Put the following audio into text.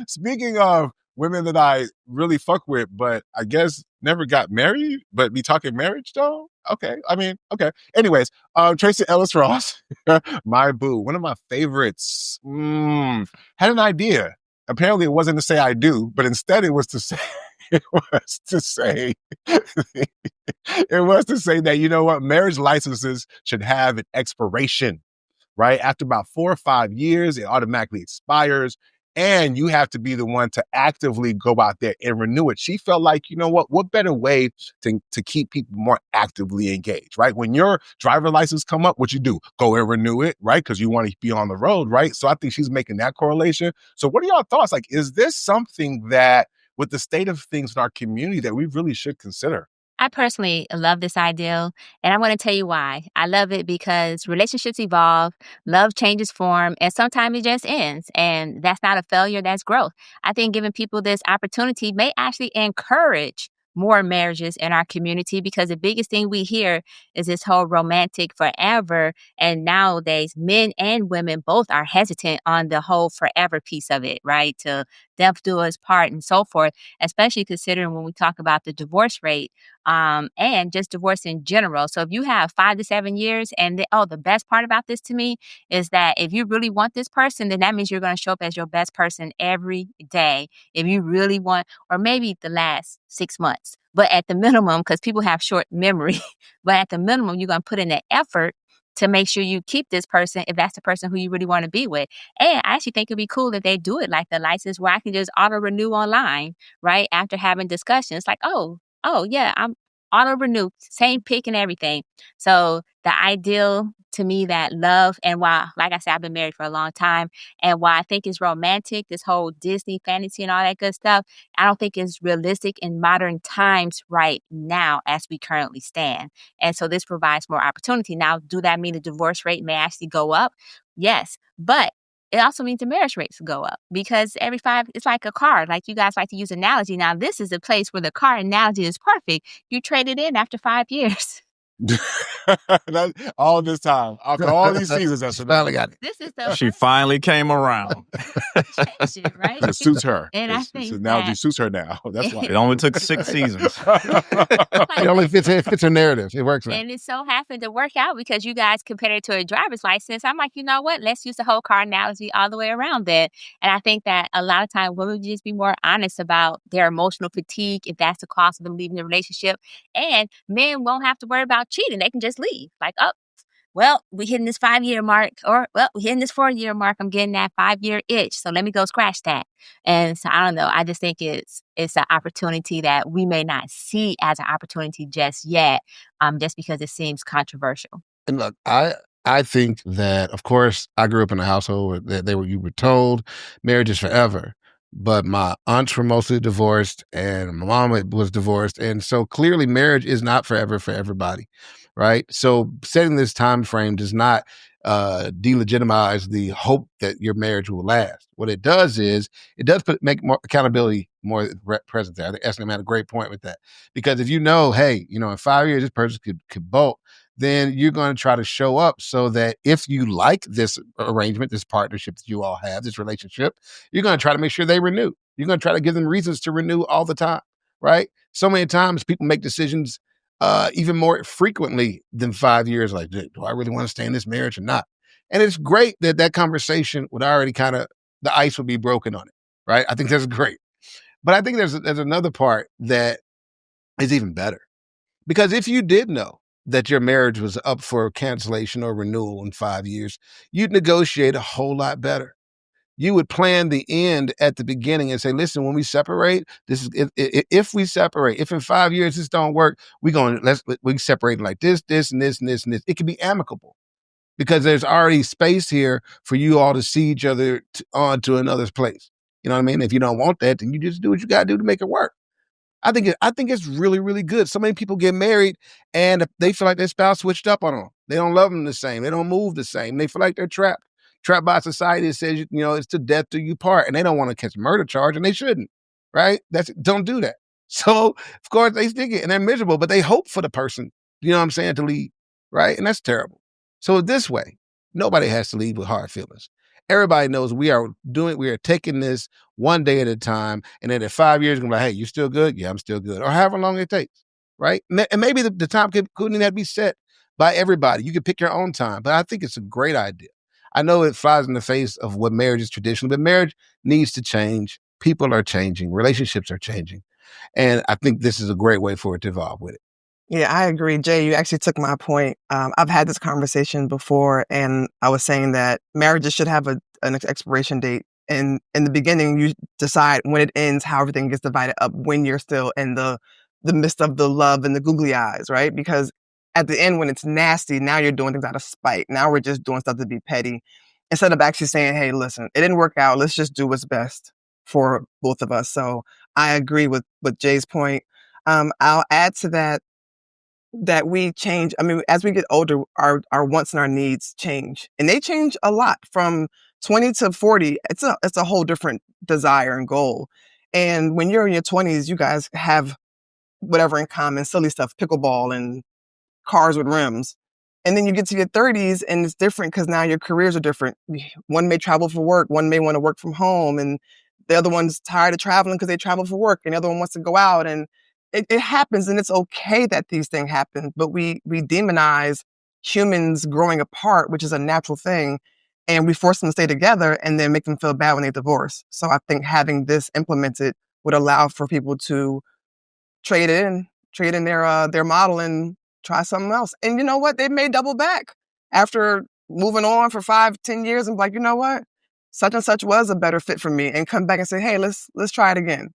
Speaking of women that I really fuck with, but I guess never got married, but be talking marriage though. Okay, I mean, okay. Anyways, Tracy Ellis Ross, my boo, one of my favorites. Had an idea. Apparently, it wasn't to say I do, but instead it was to say. It was to say, it was to say that, you know what, marriage licenses should have an expiration, right? After about 4 or 5 years, it automatically expires. And you have to be the one to actively go out there and renew it. She felt like, you know what better way to keep people more actively engaged, right? When your driver license come up, what you do? Go and renew it, right? Because you want to be on the road, right? So I think she's making that correlation. So what are y'all thoughts? Like, is this something that with the state of things in our community that we really should consider? I personally love this ideal, and I'm going to tell you why. I love it because relationships evolve, love changes form, and sometimes it just ends. And that's not a failure, that's growth. I think giving people this opportunity may actually encourage more marriages in our community because the biggest thing we hear is this whole romantic forever. And nowadays, men and women both are hesitant on the whole forever piece of it, right? To death do us part and so forth, especially considering when we talk about the divorce rate and just divorce in general. So if you have 5 to 7 years and the best part about this to me is that if you really want this person, then that means you're going to show up as your best person every day. If you really want, or maybe the last 6 months, but at the minimum, because people have short memory, but at the minimum, you're going to put in the effort to make sure you keep this person if that's the person who you really want to be with. And I actually think it'd be cool if they do it like the license where I can just auto renew online, right? After having discussions like, oh yeah, I'm auto renew, same pick and everything. So the ideal to me that love and why, like I said, I've been married for a long time and why I think it's romantic, this whole Disney fantasy and all that good stuff, I don't think is realistic in modern times right now as we currently stand. And so this provides more opportunity. Now, do that mean the divorce rate may actually go up? Yes. But it also means the marriage rates go up because every 5, it's like a car. Like you guys like to use analogy. Now, this is a place where the car analogy is perfect. You trade it in after 5 years. All this time, after all these seasons, that's finally got it. This is the She finally came around. shit, right? It suits her. And I This think analogy that- suits her now. That's why. It only took 6 seasons. It only fits her narrative. It works. And it so happened to work out because you guys compared it to a driver's license. I'm like, you know what? Let's use the whole car analogy all the way around then. And I think that a lot of times women just be more honest about their emotional fatigue if that's the cost of them leaving the relationship. And men won't have to worry about cheating. They can just leave. Like, oh, well, we're hitting this 5-year mark, or well, we're hitting this 4-year mark. I'm getting that 5-year itch. So let me go scratch that. And so I don't know. I just think it's an opportunity that we may not see as an opportunity just yet, just because it seems controversial. And look, I think that, of course, I grew up in a household where you were told marriage is forever. But my aunts were mostly divorced and my mom was divorced. And so clearly marriage is not forever for everybody, right? So setting this time frame does not delegitimize the hope that your marriage will last. What it does is it does make more accountability more present there. I think Eslim had a great point with that. Because if you know, hey, in 5 years, this person could bolt, then you're going to try to show up so that if you like this arrangement, this partnership that you all have, this relationship, you're going to try to make sure they renew. You're going to try to give them reasons to renew all the time, right? So many times people make decisions even more frequently than 5 years, like, do I really want to stay in this marriage or not? And it's great that conversation would already the ice would be broken on it, right? I think that's great. But I think there's another part that is even better. Because if you did know that your marriage was up for cancellation or renewal in 5 years, you'd negotiate a whole lot better. You would plan the end at the beginning and say, listen, when we separate, this is if we separate, if in 5 years this don't work, we separate like this, and this, and this, and this. It can be amicable because there's already space here for you all to see each other on to another place. You know what I mean? If you don't want that, then you just do what you got to do to make it work. I think it's really, really good. So many people get married and they feel like their spouse switched up on them. They don't love them the same. They don't move the same. They feel like they're trapped by society that says, it's to death do you part. And they don't want to catch a murder charge and they shouldn't, right? Don't do that. So of course they stick it and they're miserable, but they hope for the person, to leave, right? And that's terrible. So this way, nobody has to leave with hard feelings. everybody knows we are taking this one day at a time. And then in 5 years, we're gonna be like, hey, you still good? Yeah, I'm still good. Or however long it takes, right? And maybe the time couldn't have to be set by everybody. You can pick your own time, but I think it's a great idea. I know it flies in the face of what marriage is traditionally, but marriage needs to change. People are changing. Relationships are changing. And I think this is a great way for it to evolve with it. Yeah, I agree. Jay, you actually took my point. I've had this conversation before, and I was saying that marriages should have an expiration date. And in the beginning, you decide when it ends, how everything gets divided up when you're still in the midst of the love and the googly eyes, right? Because at the end, when it's nasty, now you're doing things out of spite. Now we're just doing stuff to be petty instead of actually saying, hey, listen, it didn't work out. Let's just do what's best for both of us. So I agree with Jay's point. I'll add to that we change. I mean, as we get older, our wants and our needs change, and they change a lot from 20 to 40. It's a whole different desire and goal. And when you're in your 20s, you guys have whatever in common, silly stuff, pickleball and cars with rims. And then you get to your 30s and it's different because now your careers are different. One may travel for work, one may want to work from home, and the other one's tired of traveling because they travel for work, and the other one wants to go out. And it happens, and it's okay that these things happen, but we demonize humans growing apart, which is a natural thing, and we force them to stay together and then make them feel bad when they divorce. So I think having this implemented would allow for people to trade in their model and try something else. And you know what? They may double back after moving on for 5-10 years and be like, you know what? Such and such was a better fit for me, and come back and say, hey, let's try it again.